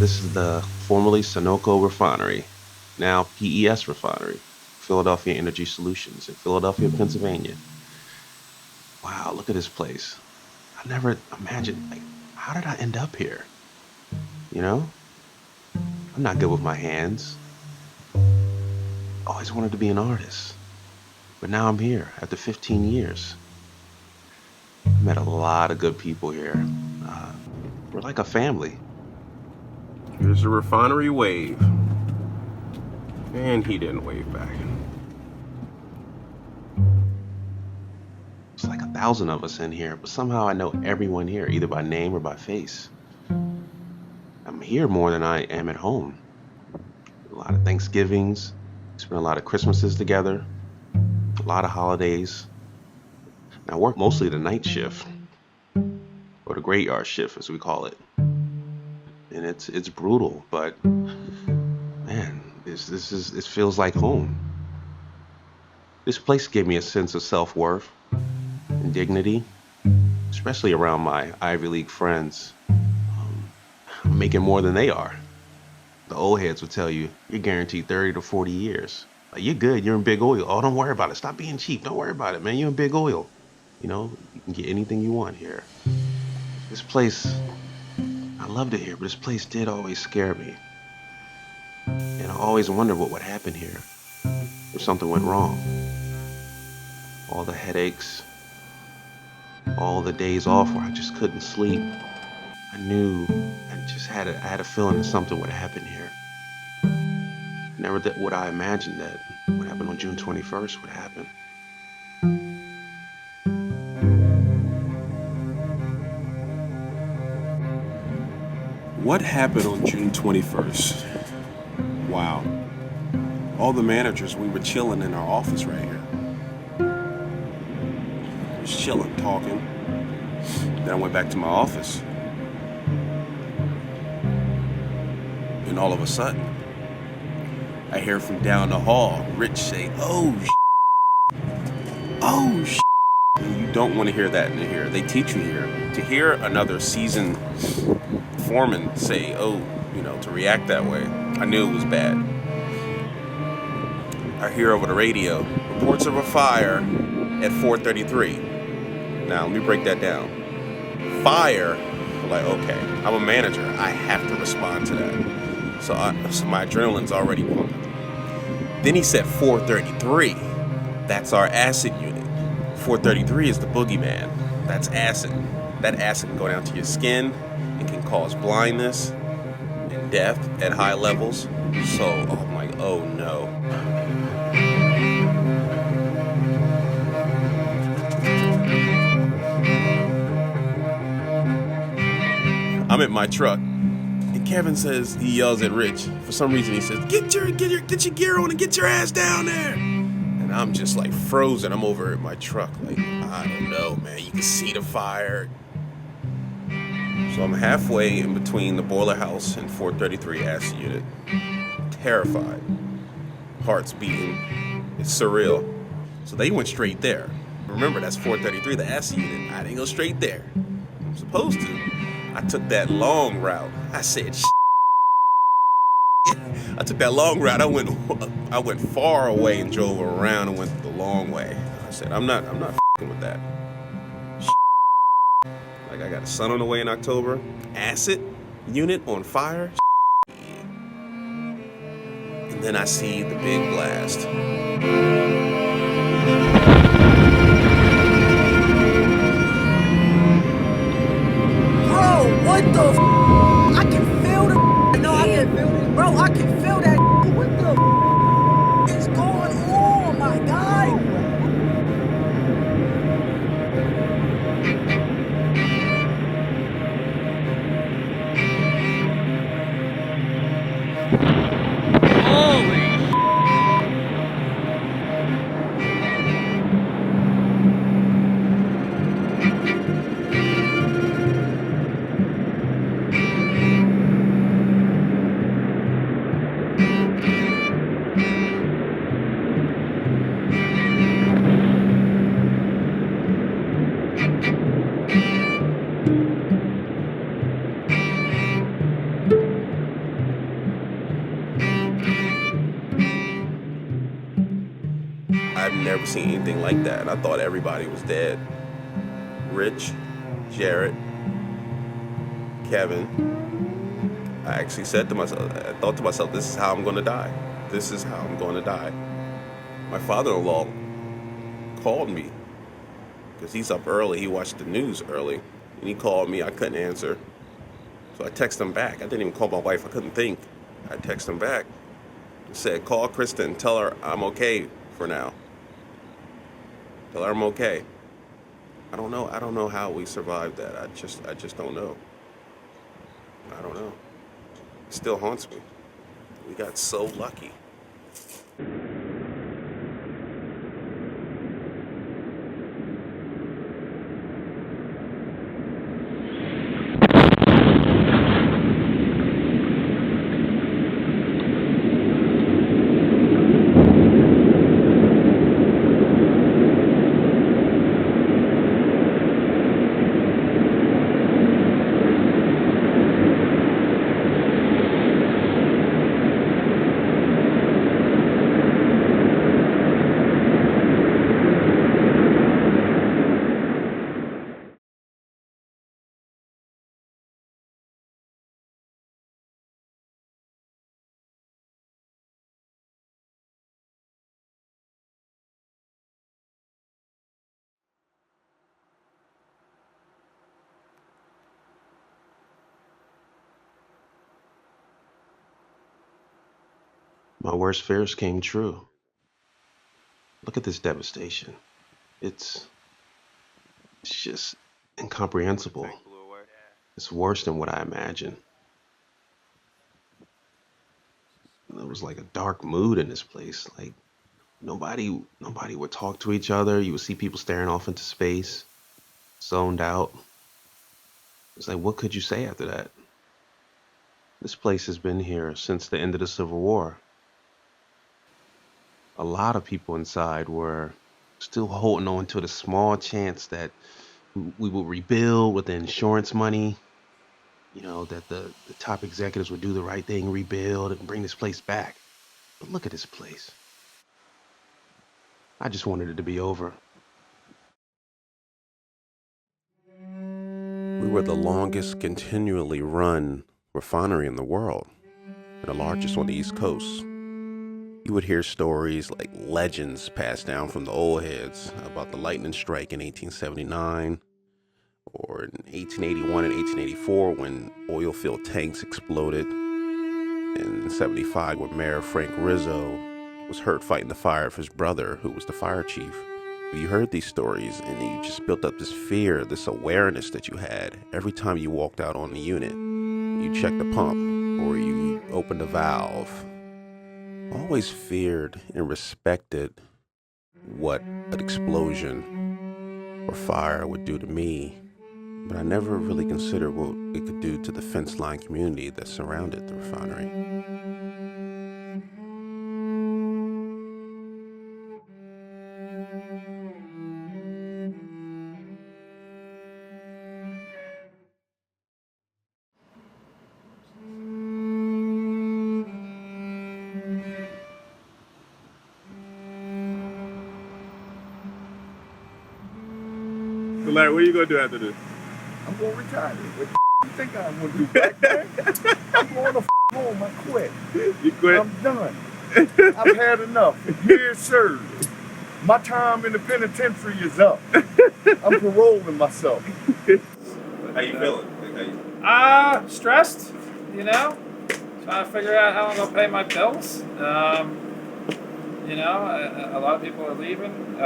This is the formerly Sunoco Refinery, now PES Refinery, Philadelphia Energy Solutions in Philadelphia, Pennsylvania. Wow, look at this place. I never imagined, like, how did I end up here? You know, I'm not good with my hands. Always wanted to be an artist, but now I'm here after 15 years. I met a lot of good people here. Uh, we're like a family. Here's the refinery wave. And he didn't wave back. It's like 1,000 of us in here, but somehow I know everyone here, either by name or by face. I'm here more than I am at home. A lot of Thanksgivings, spent a lot of Christmases together, a lot of holidays. And I work mostly the night shift, or the graveyard shift as we call it. And it's brutal, but man, this feels like home. This place gave me a sense of self-worth and dignity, especially around my Ivy League friends. I'm making more than they are. The old heads would tell you, you're guaranteed 30 to 40 years. Like, you're good, you're in big oil. Oh, don't worry about it. Stop being cheap. Don't worry about it, man. You're in big oil. You know, you can get anything you want here. This place, I loved it here, but this place did always scare me. And I always wondered what would happen here if something went wrong. All the headaches, all the days off where I just couldn't sleep. I knew, I had a feeling that something would happen here. Never would I imagine that what happened on June 21st would happen. What happened on June 21st? Wow. All the managers, we were chilling in our office right here. Just chilling, talking. Then I went back to my office. And all of a sudden, I hear from down the hall, Rich say, "Oh, oh, and you don't want to hear that in here. They teach you here. To hear another seasoned foreman say, oh, to react that way, I knew it was bad. I hear over the radio, reports of a fire at 433. Now, let me break that down. Fire, I'm like, okay, I'm a manager. I have to respond to that. So my adrenaline's already pumping. Then he said 433. That's our acid unit. 433 is the boogeyman. That's acid. That acid can go down to your skin and can cause blindness and death at high levels. So I'm like, oh no. I'm at my truck, and Kevin says, he yells at Rich. For some reason, he says, get your gear on and get your ass down there. And I'm just like frozen. I'm over at my truck, like, I don't know, man. You can see the fire. So I'm halfway in between the boiler house and 433 acid unit. Terrified. Heart's beating. It's surreal. So they went straight there. Remember, that's 433, the acid unit. I didn't go straight there. I'm supposed to. I took that long route. I said, I took that long route. I went far away and drove around and went the long way. I said, I'm not with that. Like, I got a son on the way in October. Acid unit on fire. And then I see the big blast. Bro, what the I can feel the No, I can feel it. Bro, I can feel that. What the is going on, my guy? Holy . I've never seen anything like that. I thought everybody was dead. Rich, Jared, Kevin. I actually said to myself, I thought to myself, this is how I'm going to die. This is how I'm going to die. My father-in-law called me because he's up early. He watched the news early, and he called me. I couldn't answer. So I texted him back. I didn't even call my wife. I couldn't think. I texted him back. I said, call Kristen. Tell her I'm okay for now. Tell her I'm okay. I don't know how we survived that. I just don't know. I don't know. It still haunts me. We got so lucky. My worst fears came true. Look at this devastation. It's just incomprehensible. It's worse than what I imagined. There was like a dark mood in this place. Like nobody would talk to each other. You would see people staring off into space, zoned out. It's like, what could you say after that? This place has been here since the end of the Civil War. A lot of people inside were still holding on to the small chance that we will rebuild with the insurance money, that the top executives would do the right thing, rebuild and bring this place back. But look at this place. I just wanted it to be over. We were the longest continually run refinery in the world, and the largest on the East Coast. You would hear stories like legends passed down from the old heads about the lightning strike in 1879, or in 1881 and 1884 when oil field tanks exploded, and in 75 when Mayor Frank Rizzo was hurt fighting the fire of his brother, who was the fire chief. You heard these stories and you just built up this fear, this awareness that you had every time you walked out on the unit. You checked the pump or you opened a valve. Always feared and respected what an explosion or fire would do to me, but I never really considered what it could do to the fence line community that surrounded the refinery. So Larry, what are you gonna do after this? I'm gonna retire. What the you think I'm gonna do back there? I'm going to home. I quit. You quit? I'm done. I've had enough. Years served. My time in the penitentiary is up. I'm paroling myself. How you feeling? Stressed, trying to figure out how I'm gonna pay my bills. A lot of people are leaving.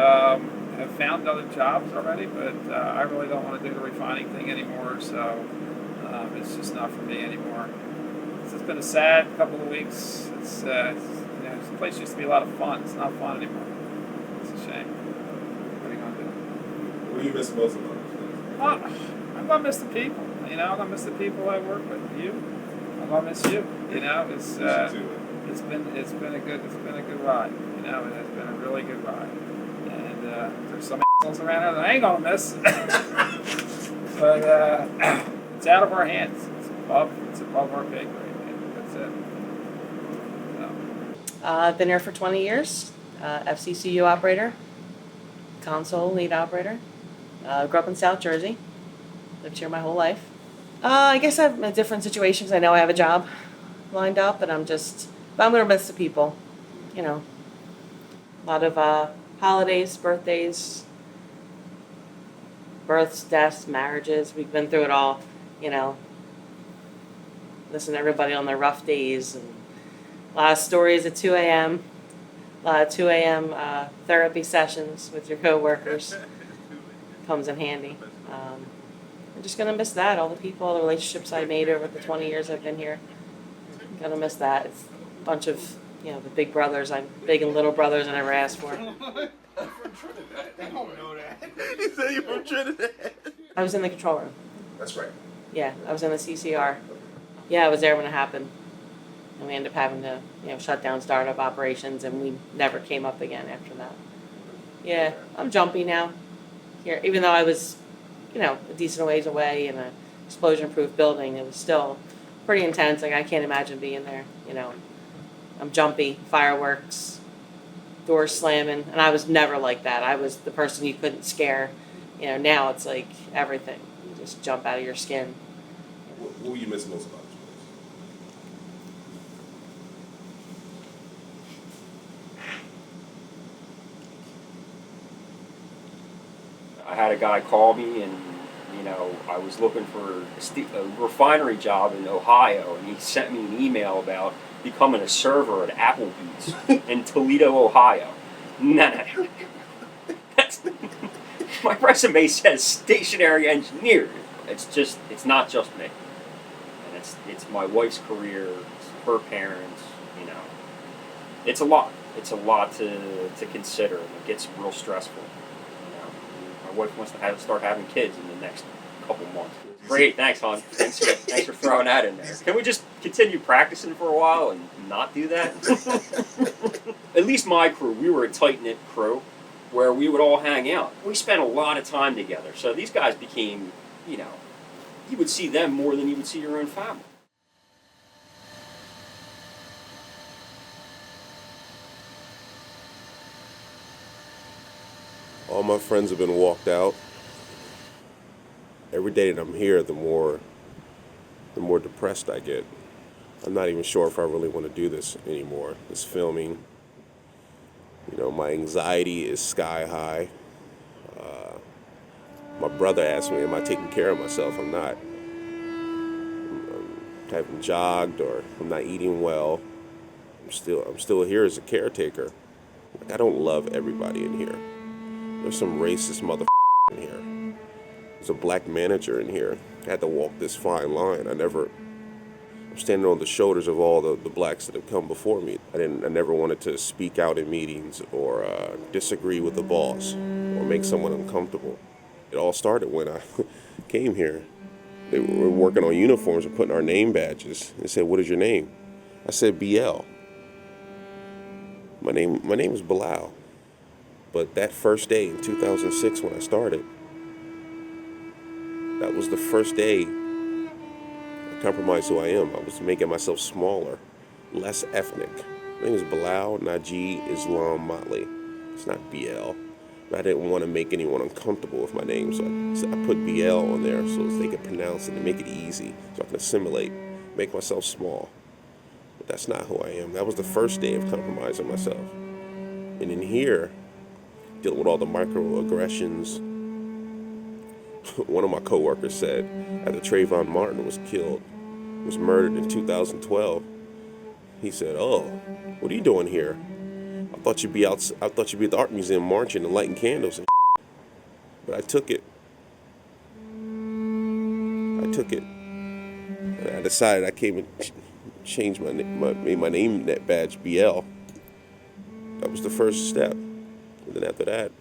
Have found other jobs already, but I really don't want to do the refining thing anymore, so it's just not for me anymore. It's been a sad couple of weeks. This place used to be a lot of fun. It's not fun anymore. It's a shame. What are you going to do? What do you miss most about this? I'm going to miss the people. I'm going to miss the people I work with. You. I'm going to miss you. It's been a good ride. It has been a really good ride. There's some assholes around here that I ain't gonna miss. But it's out of our hands. It's above our pay grade. That's it. I've been here for 20 years. FCCU operator, console lead operator. Grew up in South Jersey. Lived here my whole life. I guess I'm in different situations. I know I have a job lined up, but I'm gonna miss the people. You know, a lot of holidays, birthdays, births, deaths, marriages. We've been through it all. You know, listen to everybody on their rough days, and a lot of stories at 2 a.m. A lot of 2 a.m. Therapy sessions with your coworkers comes in handy. I'm just gonna miss that. All the people, all the relationships I made over the 20 years I've been here. I'm gonna miss that. It's a bunch of, you know, the big brothers. I'm big and little brothers I never asked for. They don't know that. He said you're from Trinidad. I was in the control room. That's right. Yeah, I was in the CCR. Yeah, I was there when it happened. And we ended up having to, you know, shut down startup operations, and we never came up again after that. Yeah, I'm jumpy now. Here, even though I was, you know, a decent ways away in an explosion-proof building, it was still pretty intense. Like, I can't imagine being there, you know. I'm jumpy, fireworks, doors slamming, and I was never like that. I was the person you couldn't scare. You know, now it's like everything. You just jump out of your skin. What will you miss most about this place? I had a guy call me, and I was looking for a refinery job in Ohio, and he sent me an email about becoming a server at Applebee's in Toledo, Ohio. No. That's my resume says stationary engineer. It's not just me, and it's my wife's career, it's her parents. It's a lot. It's a lot to consider, and it gets real stressful. My wife wants to start having kids in the next couple months. Great, thanks, hon. Thanks for throwing that in there. Can we just continue practicing for a while and not do that? At least my crew, we were a tight-knit crew where we would all hang out. We spent a lot of time together. So these guys became, you would see them more than you would see your own family. All my friends have been walked out. Every day that I'm here, the more depressed I get. I'm not even sure if I really want to do this anymore, this filming. My anxiety is sky high. My brother asked me, am I taking care of myself? I'm not. I haven't jogged, or I'm not eating well. I'm still here as a caretaker. I don't love everybody in here. There's some racist motherfucker in here. There's a black manager in here. I had to walk this fine line. I'm standing on the shoulders of all the blacks that have come before me. I never wanted to speak out in meetings or disagree with the boss or make someone uncomfortable. It all started when I came here. They were working on uniforms and putting our name badges. They said, "What is your name?" I said, "BL." My name is Bilal. But that first day in 2006 when I started, that was the first day I compromised who I am. I was making myself smaller, less ethnic. My name is Bilal Najee Islam Motley. It's not BL. I didn't want to make anyone uncomfortable with my name, so I put BL on there so they could pronounce it and make it easy, so I can assimilate, make myself small. But that's not who I am. That was the first day of compromising myself. And in here, dealing with all the microaggressions, one of my coworkers said after Trayvon Martin was murdered in 2012, he said, "Oh, what are you doing here? I thought you'd be at the art museum marching and lighting candles and But I took it. And I decided I came and changed made my name net badge BL. That was the first step. And then after that,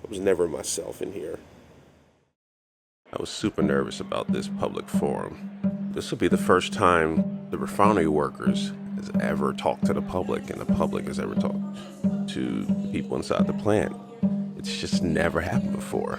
I was never myself in here. I was super nervous about this public forum. This will be the first time the refinery workers has ever talked to the public, and the public has ever talked to the people inside the plant. It's just never happened before.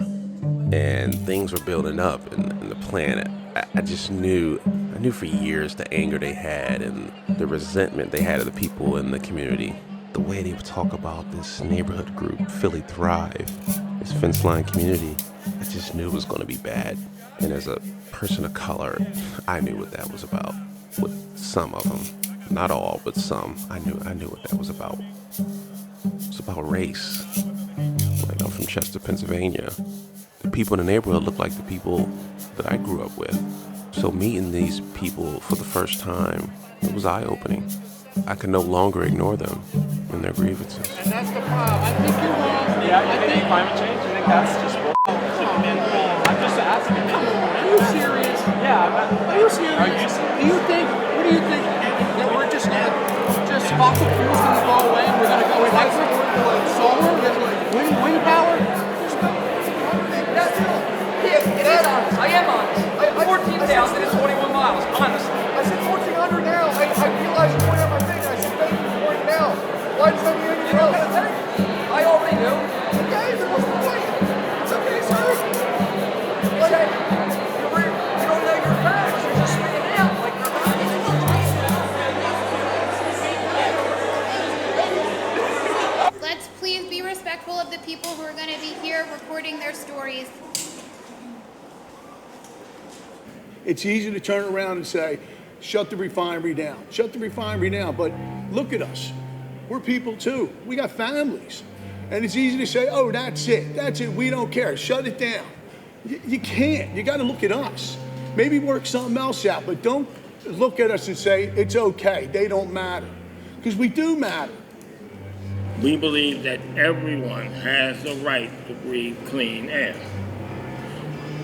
And things were building up in the plant. I knew for years the anger they had and the resentment they had of the people in the community. the way they would talk about this neighborhood group, Philly Thrive, this fence line community, I just knew it was going to be bad. And as a person of color, I knew what that was about. With some of them, not all, but some, I knew what that was about. It's about race. Like, I'm from Chester, Pennsylvania. The people in the neighborhood look like the people that I grew up with. So meeting these people for the first time, it was eye-opening. I could no longer ignore them and their grievances. And that's the problem. I think you're wrong. Yeah, I think climate change. I think that's just bull. I'm just asking. Come on, are you serious? Yeah, I'm not. Are you serious? What do you think that we're just fossil fuels gonna go away and we're gonna go electric, solar, wind power? It is honest. I am honest. 14,000 and 21 miles, honestly. I said 1,400 now. I realized you pointed out my thing. I said thank you for pointing it out. Why did you tell me anything else? I already knew. Okay, then what's the point? It's okay, sir. Like, you don't know your facts. You're just spitting out like you're not. Let's please be respectful of the people who are going to be here recording their stories. It's easy to turn around and say, shut the refinery down. Shut the refinery down. But look at us. We're people too. We got families. And it's easy to say, oh, that's it. That's it. We don't care. Shut it down. You can't. You got to look at us. Maybe work something else out. But don't look at us and say, it's okay. They don't matter. Because we do matter. We believe that everyone has the right to breathe clean air.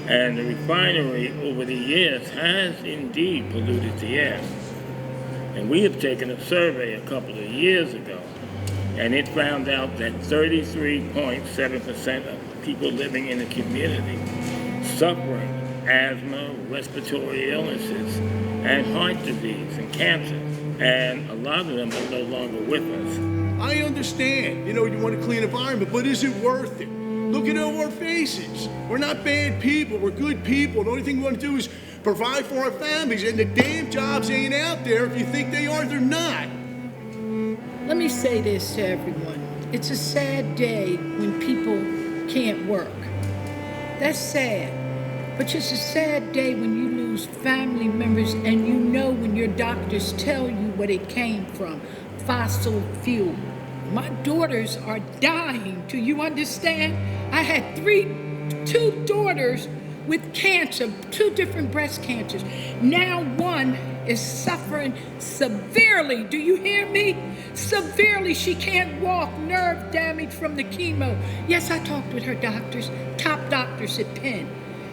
And the refinery over the years has indeed polluted the air. And we have taken a survey a couple of years ago, and it found out that 33.7% of people living in the community suffering asthma, respiratory illnesses, and heart disease and cancer. And a lot of them are no longer with us. I understand, you want a clean environment, but is it worth it? Look at our faces. We're not bad people, we're good people. The only thing we want to do is provide for our families, and the damn jobs ain't out there. If you think they are, they're not. Let me say this to everyone. It's a sad day when people can't work. That's sad. But it's a sad day when you lose family members and you know when your doctors tell you what it came from, fossil fuel. My daughters are dying. Do you understand? I had two daughters with cancer, 2 different breast cancers. Now one is suffering severely. Do you hear me? Severely. She can't walk, nerve damage from the chemo. Yes, I talked with her doctors, top doctors at Penn.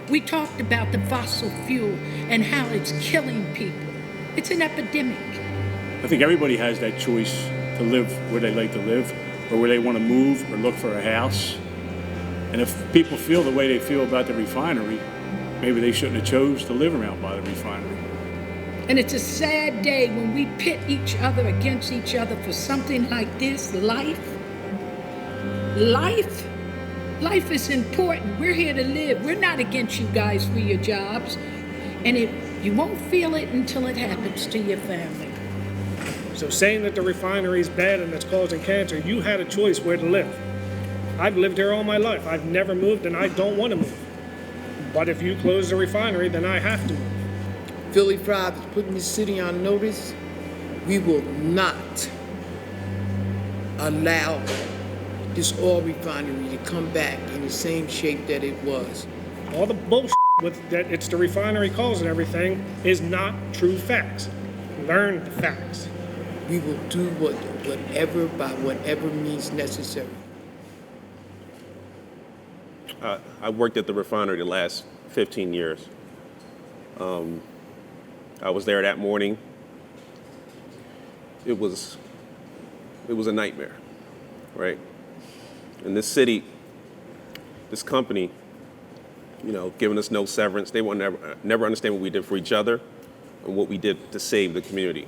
We talked about the fossil fuel and how it's killing people. It's an epidemic. I think everybody has that choice to live where they like to live or where they want to move or look for a house. And if people feel the way they feel about the refinery, maybe they shouldn't have chose to live around by the refinery. And it's a sad day when we pit each other against each other for something like this, life. Life is important. We're here to live. We're not against you guys for your jobs. And you won't feel it until it happens to your family. So saying that the refinery is bad and it's causing cancer, you had a choice where to live. I've lived here all my life. I've never moved and I don't want to move. But if you close the refinery, then I have to move. Philly Thrive is putting this city on notice. We will not allow this oil refinery to come back in the same shape that it was. All the bullshit with that it's the refinery causing everything is not true facts. Learn the facts. We will do whatever by whatever means necessary. I worked at the refinery the last 15 years. I was there that morning. It was a nightmare, right? And this city, this company, giving us no severance. They will never understand what we did for each other and what we did to save the community.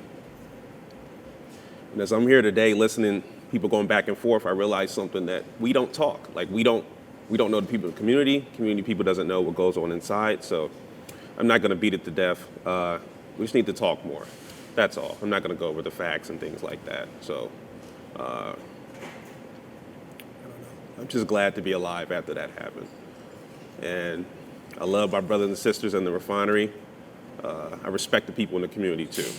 And as I'm here today listening, people going back and forth, I realized something that we don't talk. Like we don't know the people in the community. Community people doesn't know what goes on inside. So I'm not gonna beat it to death. We just need to talk more. That's all. I'm not gonna go over the facts and things like that. So I'm just glad to be alive after that happened. And I love my brothers and sisters in the refinery. I respect the people in the community too.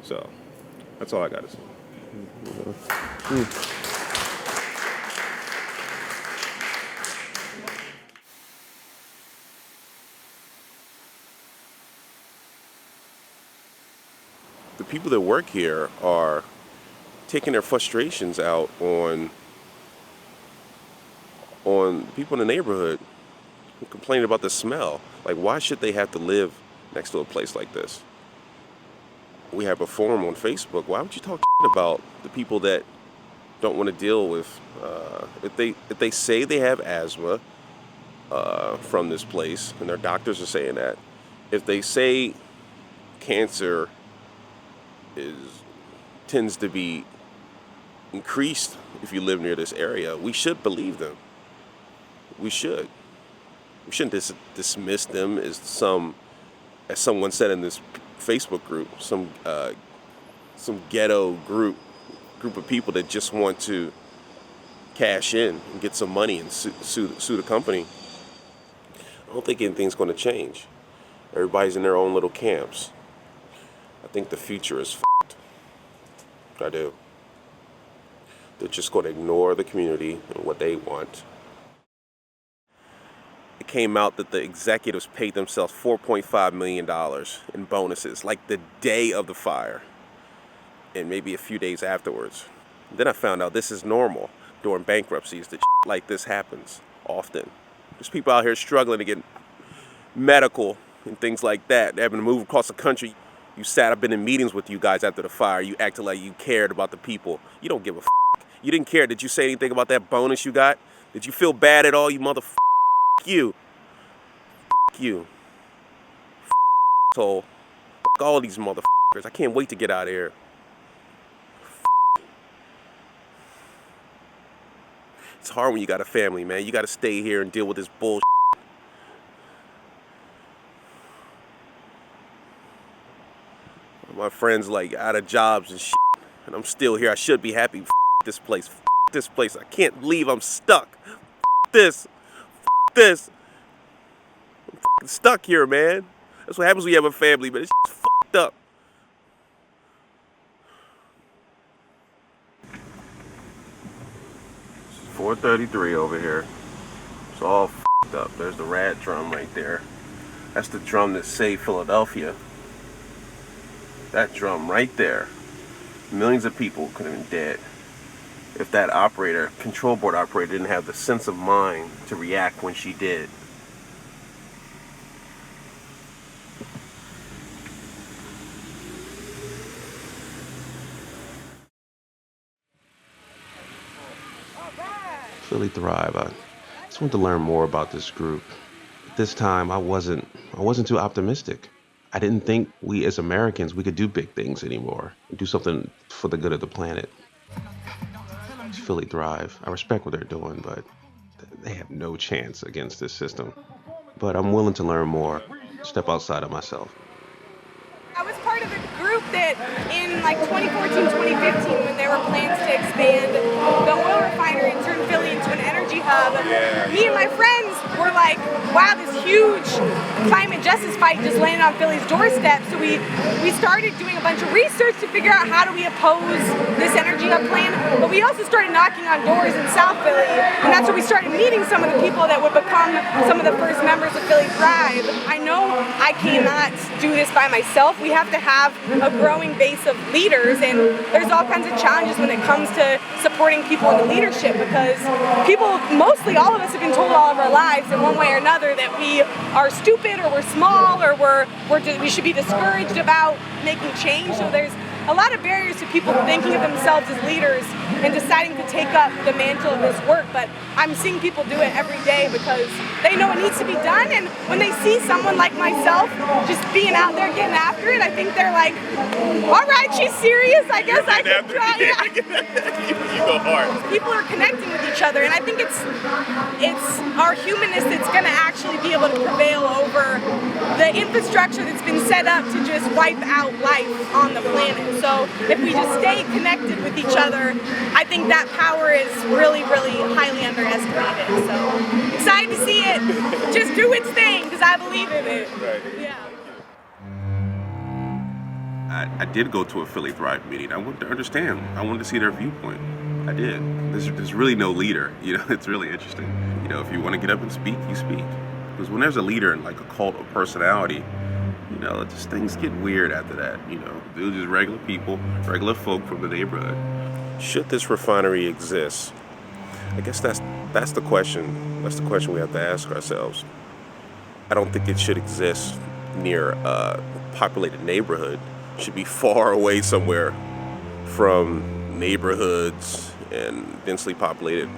So that's all I got to say. The people that work here are taking their frustrations out on people in the neighborhood who complain about the smell. Like, why should they have to live next to a place like this? We have a forum on Facebook. Why would you talk about the people that don't want to deal with if they say they have asthma from this place, and their doctors are saying that. If they say cancer tends to be increased if you live near this area, we should believe them. We shouldn't dismiss them as someone said in this Facebook group, some ghetto group of people that just want to cash in and get some money and sue the company. I don't think anything's going to change. Everybody's in their own little camps. I think the future is f***ed. I do. They're just going to ignore the community and what they want. It came out that the executives paid themselves $4.5 million in bonuses, like the day of the fire, and maybe a few days afterwards. Then I found out this is normal during bankruptcies, that like this happens often. There's people out here struggling to get medical and things like that. They're having to move across the country. I've been in meetings with you guys after the fire. You acted like you cared about the people. You don't give a f***. You didn't care. Did you say anything about that bonus you got? Did you feel bad at all, you motherfucker? You. You. Asshole. All these motherfuckers. I can't wait to get out of here. It's hard when you got a family, man. You got to stay here and deal with this bullshit. My friends like out of jobs and shit, and I'm still here. I should be happy. This place. This place. I can't believe I'm stuck. This. This. I'm stuck here, man. That's what happens when you have a family, but it's just fucked up. It's 4:33 over here. It's all fucked up. There's the rat drum right there. That's the drum that saved Philadelphia. That drum right there. Millions of people could have been dead if that operator, control board operator, didn't have the sense of mind to react when she did. Philly Thrive. I just want to learn more about this group. At this time, I wasn't too optimistic. I didn't think we as Americans, we could do big things anymore and do something for the good of the planet. It's Philly Thrive. I respect what they're doing, but they have no chance against this system. But I'm willing to learn more, step outside of myself. I was part of a group that in like 2014, 2015, when there were plans to expand the oil refinery and turn Philly into an energy hub, me and my friends were like, wow, this huge climate justice fight just landed on Philly's doorstep. So we started doing a bunch of research to figure out how do we oppose this energy hub plan, but we also started knocking on doors in South Philly, and that's where we started meeting some of the people that would become some of the first members of Philly Thrive. I know I cannot do this by myself. We have to have a growing base of leaders, and there's all kinds of challenges when it comes to supporting people in the leadership, because people, mostly all of us, have been told all of our lives in one way or another that we are stupid or we're small or we should be discouraged about making change. So there's a lot of barriers to people thinking of themselves as leaders and deciding to take up the mantle of this work, but I'm seeing people do it every day because they know it needs to be done, and when they see someone like myself just being out there getting after it, I think they're like, all right, she's serious, I guess I can try it. You go hard. People are connecting with each each other. And I think it's our humanness that's going to actually be able to prevail over the infrastructure that's been set up to just wipe out life on the planet. So if we just stay connected with each other, I think that power is really, really highly underestimated. So excited to see it just do its thing, because I believe in it. Right. Yeah. I did go to a Philly Thrive meeting. I wanted to understand. I wanted to see their viewpoint. I did. There's really no leader. You know, it's really interesting. You know, if you want to get up and speak, you speak. Because when there's a leader in like a cult of personality, you know, just things get weird after that. You know, they're just regular people, regular folk from the neighborhood. Should this refinery exist? I guess that's the question. That's the question we have to ask ourselves. I don't think it should exist near a populated neighborhood. It should be far away somewhere from neighborhoods and densely populated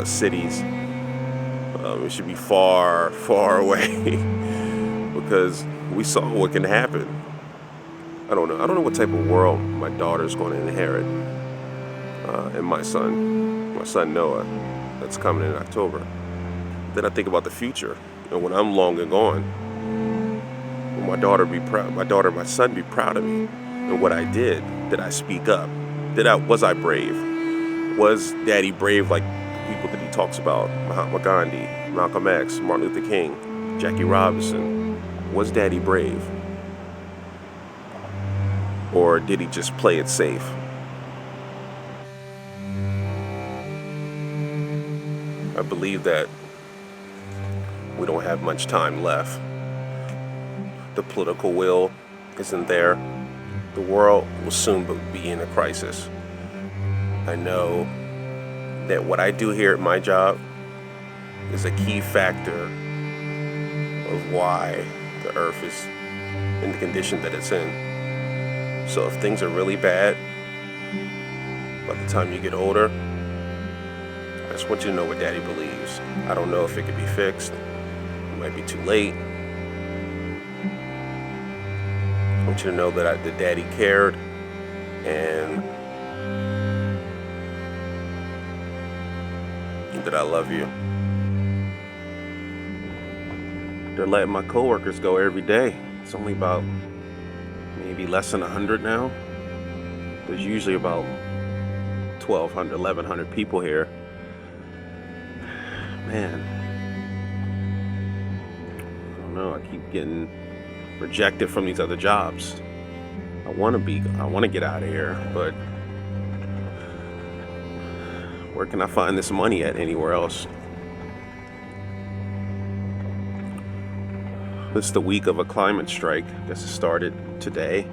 cities. It should be far, far away because we saw what can happen. I don't know what type of world my daughter's going to inherit, and my son Noah, that's coming in October. Then I think about the future, and when I'm long and gone, will my daughter be proud? My son be proud of me and what I did. Did I speak up? Was I brave? Was Daddy brave like the people that he talks about? Mahatma Gandhi, Malcolm X, Martin Luther King, Jackie Robinson. Was Daddy brave? Or did he just play it safe? I believe that we don't have much time left. The political will isn't there. The world will soon be in a crisis. I know that what I do here at my job is a key factor of why the earth is in the condition that it's in. So if things are really bad, by the time you get older, I just want you to know what Daddy believes. I don't know if it could be fixed. It might be too late. I want you to know that that Daddy cared, and that I love you. They're letting my coworkers go every day. It's only about maybe less than 100 now. There's usually about 1,200, 1,100 people here. Man, I don't know. I keep getting rejected from these other jobs. I want to get out of here, but where can I find this money at anywhere else? This is the week of a climate strike. I guess it started today.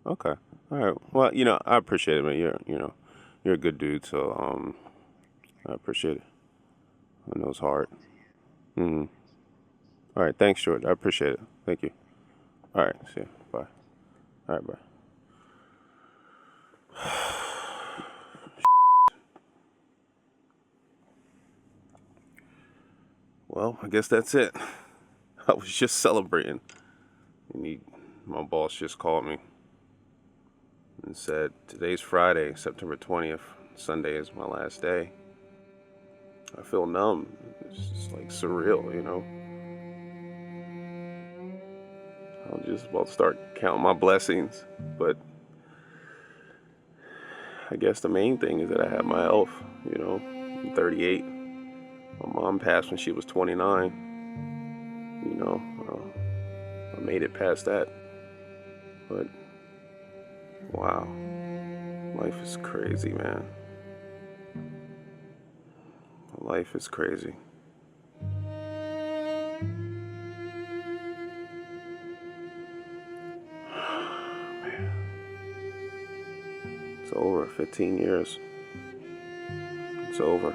Okay. All right. Well, you know, I appreciate it, man. You're a good dude, so I appreciate it. I know it's hard. All right. Thanks, George. I appreciate it. Thank you. All right. See you. Bye. All right. Bye. Well, I guess that's it. I was just celebrating. My boss just called me and said, today's Friday, September 20th. Sunday is my last day. I feel numb. It's just like surreal, you know? I was just about to start counting my blessings, but I guess the main thing is that I have my health, you know? I'm 38. My mom passed when she was 29. You know, I made it past that. But, wow. Life is crazy, man. Life is crazy. Man. It's over. 15 years. It's over.